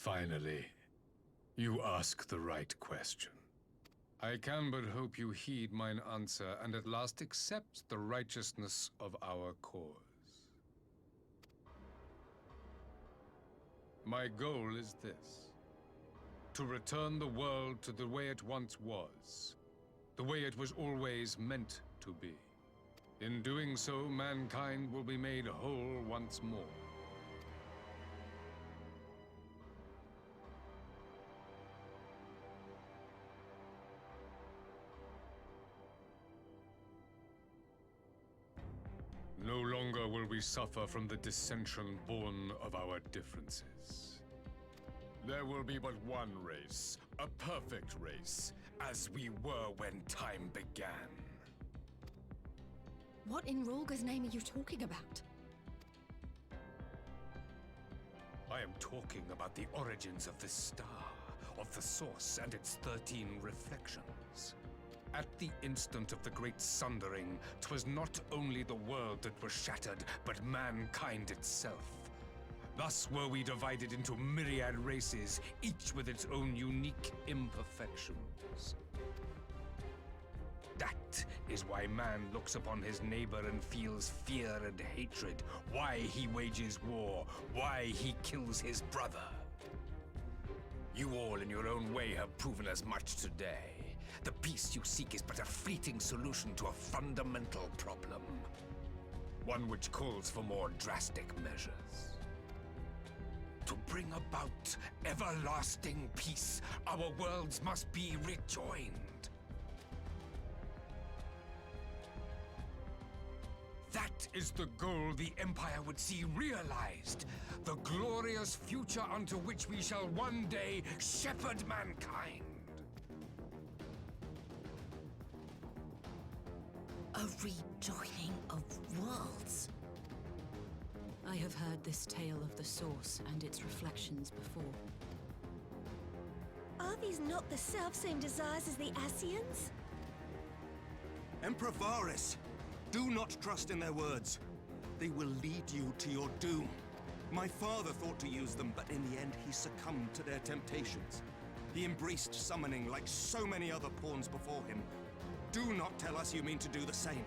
Finally, you ask the right question. I can but hope you heed mine answer and at last accept the righteousness of our cause. My goal is this: to return the world to the way it once was, the way it was always meant to be. In doing so, mankind will be made whole once more. No longer will we suffer from the dissension born of our differences. There will be but one race, a perfect race, as we were when time began. What in Rolga's name are you talking about? I am talking about the origins of this star, of the source and its 13 reflections. At the instant of the great sundering, 'twas not only the world that was shattered, but mankind itself. Thus were we divided into myriad races, each with its own unique imperfections. That is why man looks upon his neighbor and feels fear and hatred, why he wages war, why he kills his brother. You all in your own way have proven as much today. The peace you seek is but a fleeting solution to a fundamental problem. One which calls for more drastic measures. To bring about everlasting peace, our worlds must be rejoined. That is the goal the Empire would see realized. The glorious future unto which we shall one day shepherd mankind. A rejoining of worlds. I have heard this tale of the Source and its reflections before. Are these not the self-same desires as the Ascians? Emperor Varys! Do not trust in their words. They will lead you to your doom. My father thought to use them, but in the end he succumbed to their temptations. He embraced summoning like so many other pawns before him. Do not tell us you mean to do the same.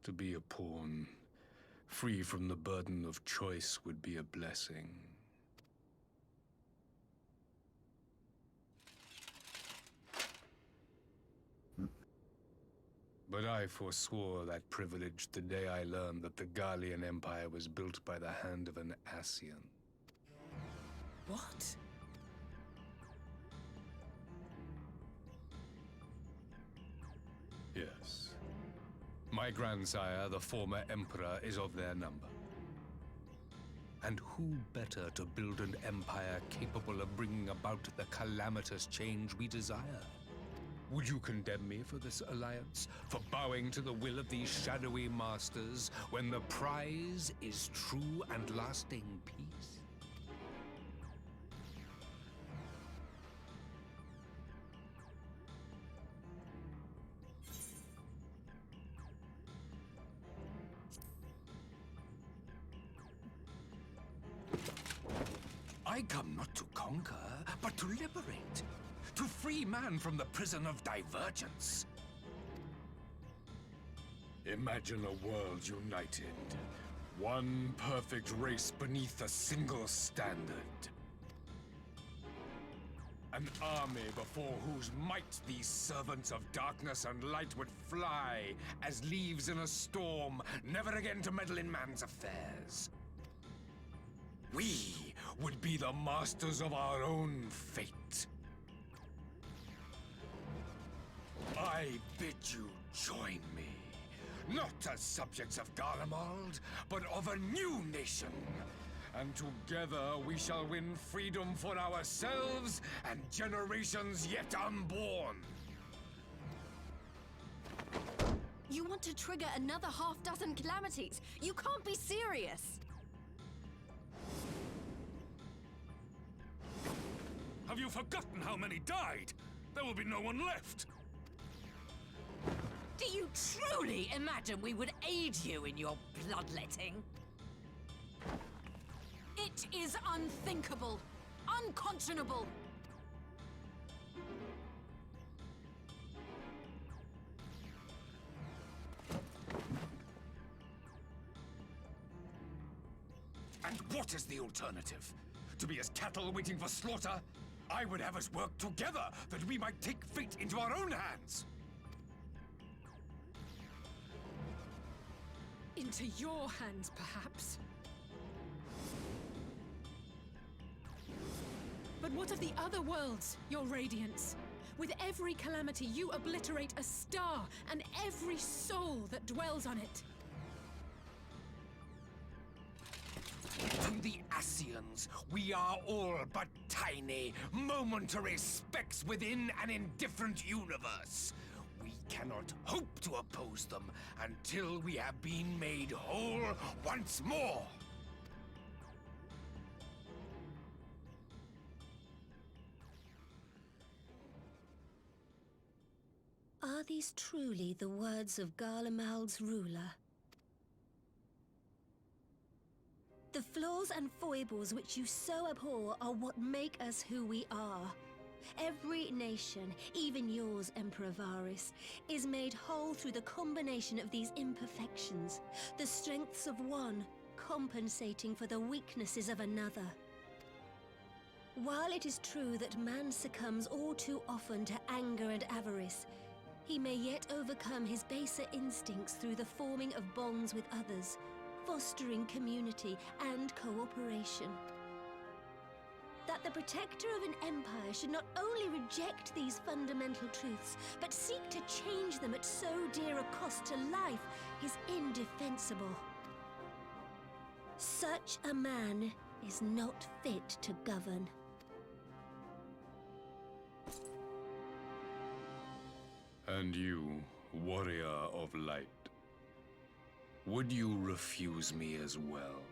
To be a pawn, free from the burden of choice, would be a blessing. But I forswore that privilege the day I learned that the Gallian Empire was built by the hand of an Ascian. What? Yes. My grandsire, the former emperor, is of their number. And who better to build an empire capable of bringing about the calamitous change we desire? Would you condemn me for this alliance? For bowing to the will of these shadowy masters, when the prize is true and lasting peace? I come not to conquer, but to liberate. To free man from the prison of divergence. Imagine a world united. One perfect race beneath a single standard. An army before whose might these servants of darkness and light would fly as leaves in a storm, never again to meddle in man's affairs. We would be the masters of our own fate. I bid you join me, not as subjects of Garlemald, but of a new nation. And together we shall win freedom for ourselves and generations yet unborn. You want to trigger another half-dozen calamities? You can't be serious! Have you forgotten how many died? there will be no one left. Do you truly imagine we would aid you in your bloodletting? It is unthinkable, unconscionable. And what is the alternative? To be as cattle waiting for slaughter? I would have us work together, that we might take fate into our own hands. Into your hands, perhaps. But what of the other worlds, your radiance? With every calamity, you obliterate a star and every soul that dwells on it. To the Ascians, we are all but tiny, momentary specks within an indifferent universe. We cannot hope to oppose them until we have been made whole once more. Are these truly the words of Garlemald's ruler? The flaws and foibles which you so abhor are what make us who we are. Every nation, even yours, Emperor Varys, is made whole through the combination of these imperfections, the strengths of one compensating for the weaknesses of another. While it is true that man succumbs all too often to anger and avarice, he may yet overcome his baser instincts through the forming of bonds with others, fostering community and cooperation. That the protector of an empire should not only reject these fundamental truths, but seek to change them at so dear a cost to life is indefensible. Such a man is not fit to govern. And you, warrior of light, would you refuse me as well?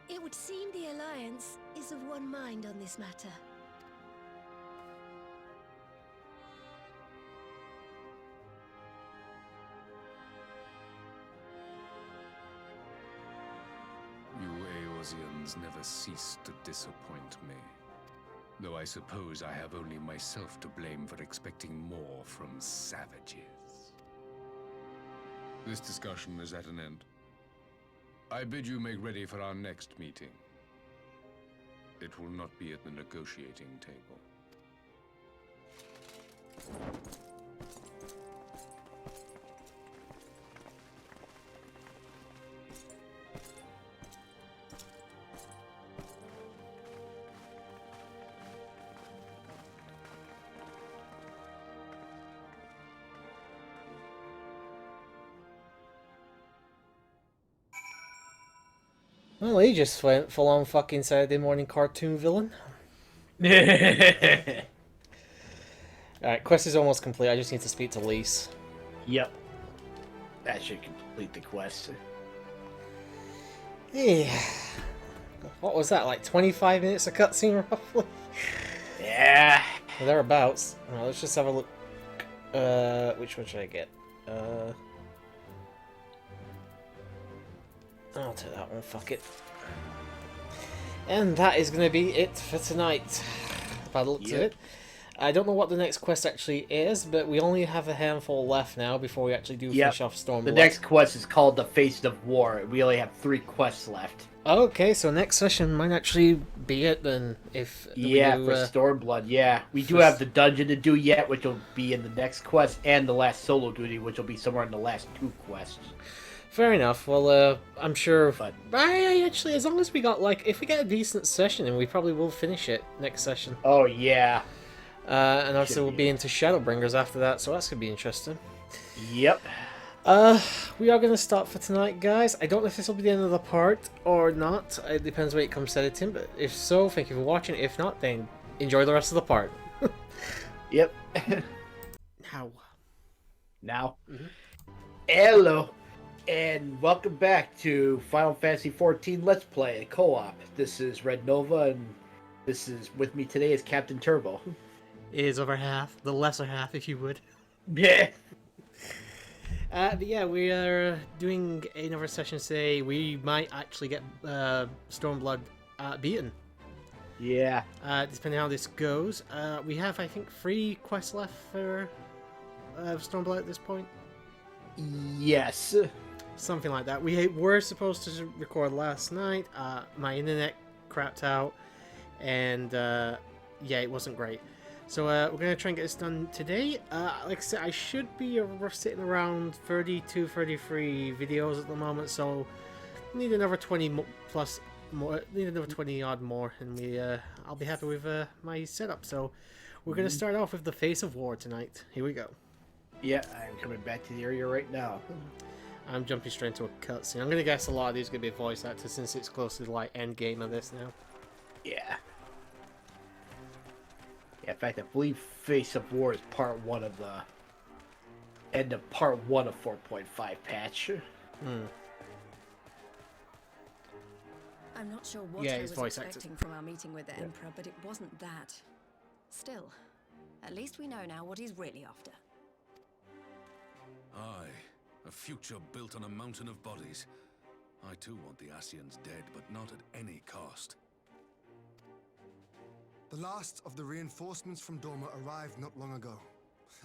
It would seem the Alliance is of one mind on this matter. You Eorzeans never cease to disappoint me. Though I suppose I have only myself to blame for expecting more from savages. This discussion is at an end. I bid you make ready for our next meeting. It will not be at the negotiating table. Well, he just went full-on fucking Saturday morning cartoon villain. Yep. Alright, quest is almost complete. I just need to speak to Lise. That should complete the quest. Yeah. What was that, like 25 minutes of cutscene roughly? Yeah. Thereabouts. Well, let's just have a look. Which one should I get? I'll take that one, fuck it. And that is going to be it for tonight, by the looks of it. I don't know what the next quest actually is, but we only have a handful left now before we actually do finish off Stormblood. The next quest is called The Faces of War. We only have 3 quests left. Okay, so next session might actually be it then, if for Stormblood, We do have the dungeon to do yet, which will be in the next quest, and the last solo duty, which will be somewhere in the last 2 quests. Fair enough. Well, I'm sure. But I actually, as long as we got if we get a decent session, and we probably will finish it next session. Oh yeah. And obviously we'll be into Shadowbringers after that, so that's gonna be interesting. Yep. We are going to stop for tonight, guys. I don't know if this will be the end of the part or not. It depends when it comes to editing, but if so, thank you for watching. If not, then enjoy the rest of the part. Yep. Now. Hello, and welcome back to Final Fantasy XIV Let's Play Co-op. This is Red Nova, and this is with me today is CaptainTurbo. Is over half, the lesser half, if you would. Yeah. But yeah, we are doing another session today. We might actually get Stormblood beaten. Yeah. Depending on how this goes. We have, I think, 3 quests left for Stormblood at this point. Yes. Something like that. We were supposed to record last night. My internet crapped out. And yeah, it wasn't great. So we're going to try and get this done today. Like I said, I should be sitting around 32, 33 videos at the moment. So need another 20 plus more. Need another 20 odd more. And I'll be happy with my setup. So we're going to start off with the Face of War tonight. Here we go. Yeah, I'm coming back to the area right now. I'm jumping straight into a cutscene. I'm going to guess a lot of these are going to be voice actors since it's close to the end game of this now. Yeah. Yeah, in fact, I believe Face of War is part 1 of the end of part 1 of 4.5 patch. I'm not sure what Yeah, I his was voice expecting from our meeting with the Emperor, but it wasn't that. Still, at least we know now what he's really after. Aye, a future built on a mountain of bodies. I too want the Ascians dead, but not at any cost. The last of the reinforcements from Dorma arrived not long ago.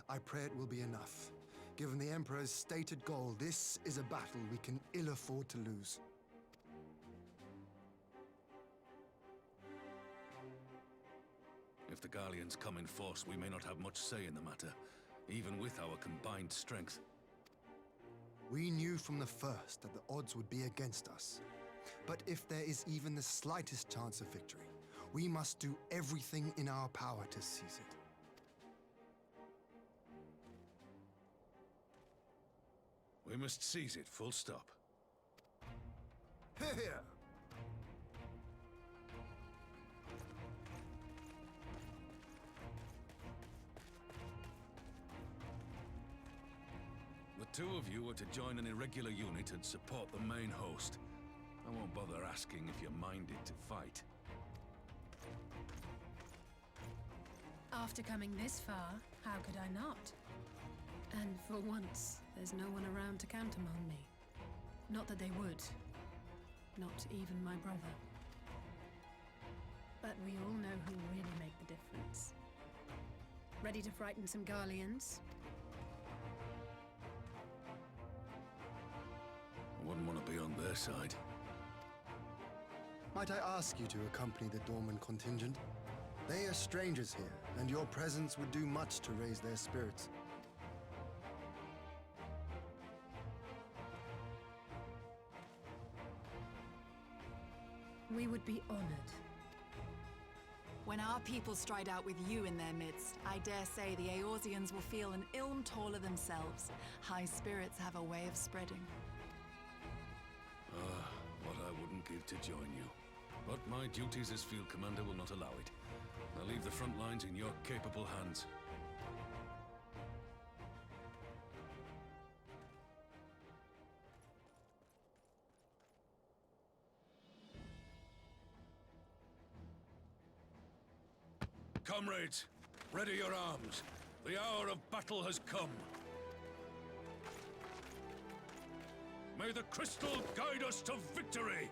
I pray it will be enough. Given the Emperor's stated goal, this is a battle we can ill afford to lose. If the Gallians come in force, we may not have much say in the matter, even with our combined strength. We knew from the first that the odds would be against us. But if there is even the slightest chance of victory, we must do everything in our power to seize it. We must seize it, full stop. Here! The two of you are to join an irregular unit and support the main host. I won't bother asking if you're minded to fight. After coming this far, how could I not? And for once, there's no one around to countermand me. Not that they would. Not even my brother. But we all know who really make the difference. Ready to frighten some Garleans? I wouldn't want to be on their side. Might I ask you to accompany the Dorman contingent? They are strangers here, and your presence would do much to raise their spirits. We would be honored. When our people stride out with you in their midst, I dare say the Eorzeans will feel an ilm taller themselves. High spirits have a way of spreading. What I wouldn't give to join you. But my duties as field commander will not allow it. I'll leave the front lines in your capable hands. Comrades, ready your arms. The hour of battle has come. May the crystal guide us to victory!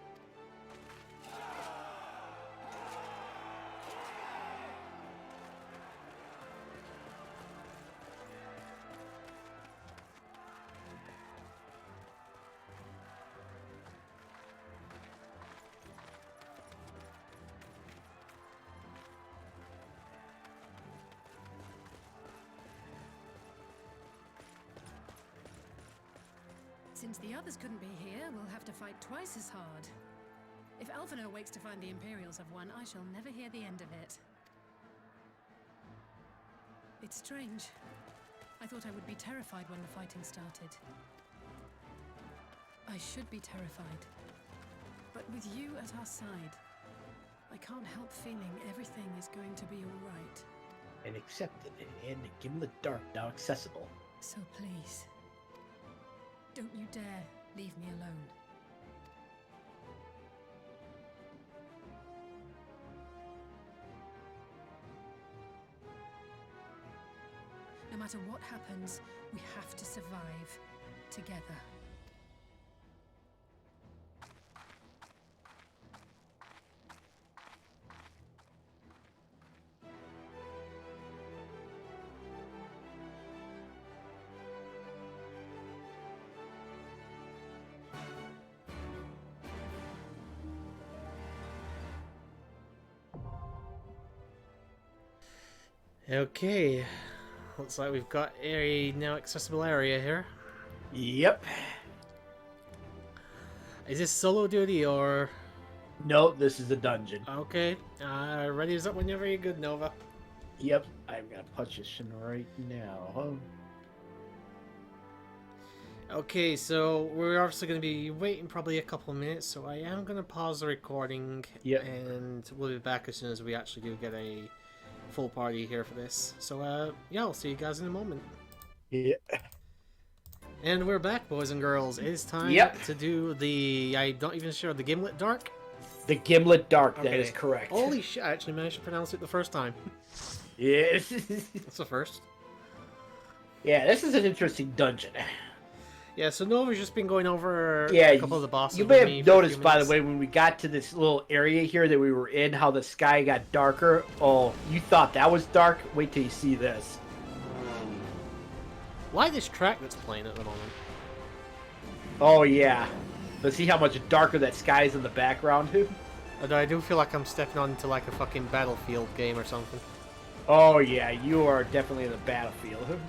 Since the others couldn't be here, we'll have to fight twice as hard. If Alphinaud wakes to find the Imperials have won, I shall never hear the end of it. It's strange. I thought I would be terrified when the fighting started. I should be terrified. But with you at our side, I can't help feeling everything is going to be all right. And accepted, and Gimlet Dark now accessible. So please, don't you dare leave me alone. No matter what happens, we have to survive together. Okay, looks like we've got a now accessible area here. Yep. Is this solo duty or? No, this is a dungeon. Okay, ready is up whenever you're good, Nova. Yep, I've got position right now. Okay, so we're obviously going to be waiting probably a couple of minutes, so I am going to pause the recording. Yep. And we'll be back as soon as we actually do get a full party here for this. So, yeah, I'll see you guys in a moment. Yeah. And we're back, boys and girls. It is time to do the, I'm not even sure, the Gimlet Dark? The Gimlet Dark, that is correct. Holy shit, I actually managed to pronounce it the first time. Yes. That's the first. Yeah, this is an interesting dungeon. Yeah, so Nova's just been going over a couple of the bosses. You may have noticed, by the way, when we got to this little area here that we were in, how the sky got darker. Oh, you thought that was dark? Wait till you see this. Why this track that's playing at the moment? Oh, yeah. Let's see how much darker that sky is in the background. Although I do feel like I'm stepping onto like a fucking Battlefield game or something. Oh, yeah, you are definitely in the battlefield.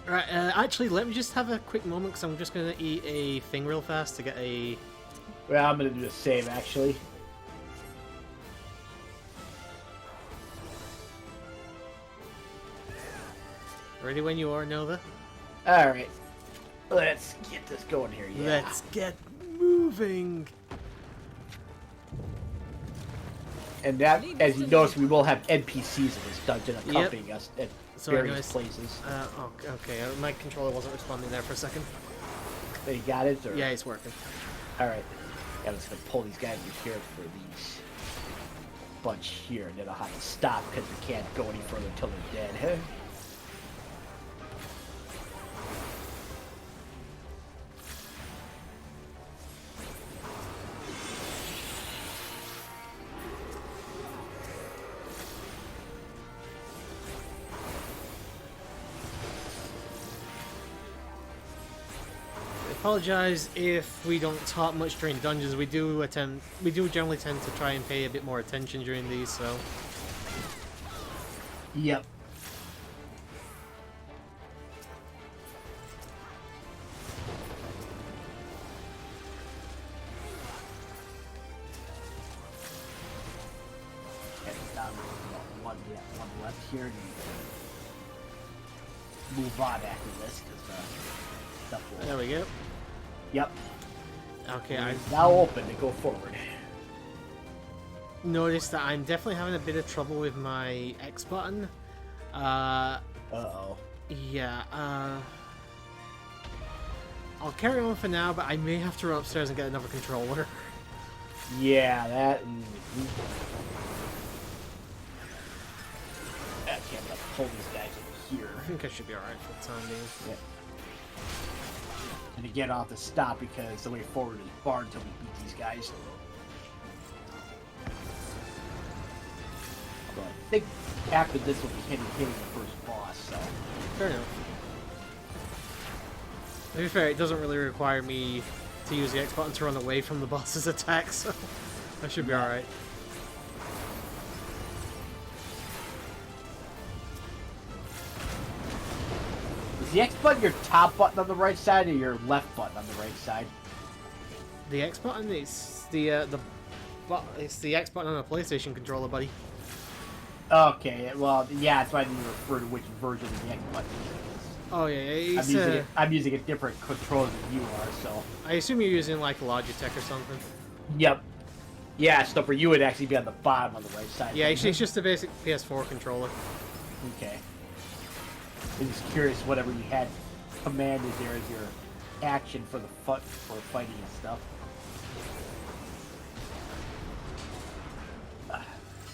Right, actually, let me just have a quick moment because I'm just going to eat a thing real fast to get a... Well, I'm going to do the same, actually. Ready when you are, Nova? Alright. Let's get this going here, yeah. Let's get moving! And that, as you notice, we will have NPCs in this dungeon accompanying us at various places. Okay, my controller wasn't responding there for a second. So you got it? Or? Yeah, it's working. Alright. I'm just going to pull these guys in here for these bunch here, and then I'll have to stop because we can't go any further until they're dead. Apologize if we don't talk much during dungeons. We do generally tend to try and pay a bit more attention during these, so. Yep. One left here, and move on after this because stuff will. There we go. Yep. Okay, I'm now open to go forward. Noticed that I'm definitely having a bit of trouble with my X button. Uh-oh. Yeah, I'll carry on for now, but I may have to run upstairs and get another controller. Yeah, that... I can't pull these guys over here. I think I should be alright for the time being. Yeah. And again, I'll have to stop because the way forward is barred until we beat these guys. But I think after this we'll be hitting the first boss, so... Fair enough. To be fair, it doesn't really require me to use the X button to run away from the boss's attacks, so I should be alright. Is the X button your top button on the right side or your left button on the right side? The X button is it's the X button on a PlayStation controller, buddy. Okay, well, yeah, that's why I didn't refer to which version of the X button is. Oh yeah, it's, I'm using a different controller than you are, so. I assume you're using like Logitech or something. Yep. Yeah, so for you, it'd actually be on the bottom on the right side. Yeah, it's just a basic PS4 controller. Okay. I'm just curious, whatever you had commanded there as your action for the for fighting and stuff.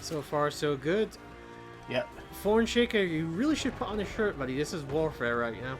So far, so good. Yep. Foreign Shaker, you really should put on a shirt, buddy. This is warfare right now.